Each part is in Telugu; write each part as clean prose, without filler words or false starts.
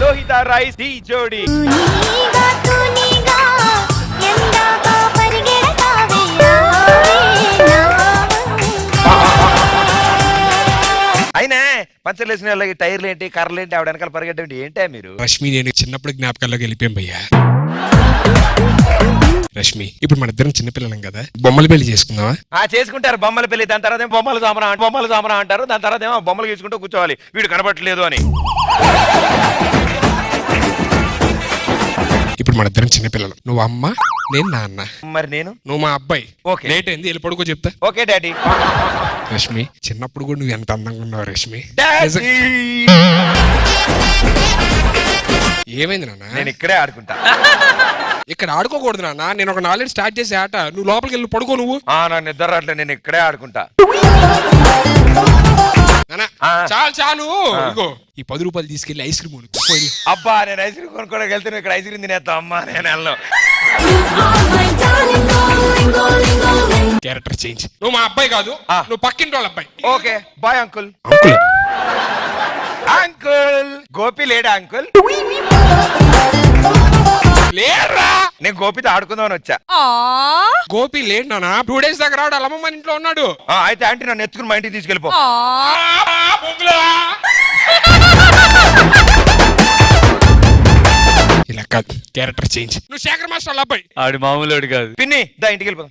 లోహిత రైస్ డి జోడి. అయినా పంచర్లు వేసిన వాళ్ళకి టైర్లు ఏంటి, కర్రలు ఏంటి, ఆవిడ వెనకాల పరిగెట్టండి ఏంటా మీరు? రష్మి, నేను చిన్నప్పుడు జ్ఞాపకాల్లోకి వెళ్ళిపోయాం భయ్యా. రష్మి, ఇప్పుడు మన ఇద్దరం చిన్నపిల్లలం కదా, బొమ్మల పెళ్లి చేసుకుందామా? చేసుకుంటారు బొమ్మల పెళ్లి. దాని తర్వాత ఏమో బొమ్మల సామరా అంటారు. దాని తర్వాత ఏమో బొమ్మలు గీసుకుంటూ కూర్చోవాలి, వీడు కనబట్టలేదు అని. ఇప్పుడు మన ఇద్దరం చిన్నపిల్లలం. నువ్వు అమ్మ, నేను నాన్న. మరి నేను? నువ్వు మా అబ్బాయి. ఓకే, లేట్ అయింది, వెళ్ళి పడుకో చెప్తా. Okay daddy. రష్మి, చిన్నప్పుడు కూడా నువ్వు ఎంత అందంగా ఉన్నావు రష్మి. ఏమైంది నాన్న? నేను ఇక్కడే ఆడుకుంటా. ఇక్కడ ఆడుకోకూడదు నాన్న, నేను ఒక నాలెడ్జ్ స్టార్ట్ చేసే ఆట. నువ్వు లోపలికి వెళ్ళి పడుకో. నువ్వు నా నిద్ర రావట్లేదు, నేను ఇక్కడే ఆడుకుంటా. చాలు చాలు, ఇగో ఈ 10 రూపాయలు తీసుకెళ్లి ఐస్ క్రీమ్ కొనుక్కోవాలి. అబ్బా, నేను ఐస్ క్రీమ్ కొనుక్కోవడానికి వెళ్తున్నా, ఇక్కడ ఐస్ క్రీమ్ తినేస్తా. అమ్మా నేను వెళ్ళను. Character change. నువ్వు మా అబ్బాయి కాదు, నువ్వు పక్కింటి వాళ్ళ అబ్బాయి. Okay bye uncle. Uncle uncle Gopi లేడా అంకుల్? లేరా? నేను గోపితో ఆడుకుందామని వచ్చా. గోపి లేడు నాన్న, 2 days దాకా రాడు. అలా అమ్మమ్మ ఇంట్లో ఉన్నాడు. అయితే ఆంటీ నన్ను ఎత్తుకుని మా ఇంటికి తీసుకెళ్ళిపో. ఇలా కాదు, క్యారెక్టర్ చేంజ్. నువ్వు శేఖర్ మాస్టర్ వాళ్ళ అబ్బాయి. ఆడు మామూలు కాదు. పిన్ని దా ఇంటికి వెళ్ళిపో.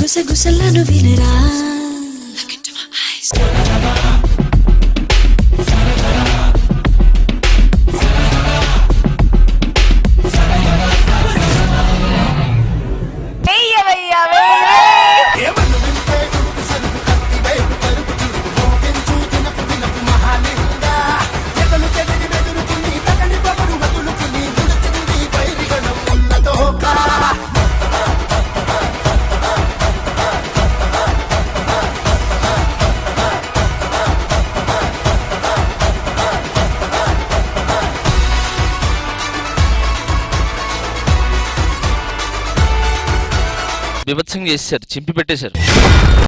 గుసగుసలను వినరా. విభత్సం చేశారు, చింపి పెట్టేశారు.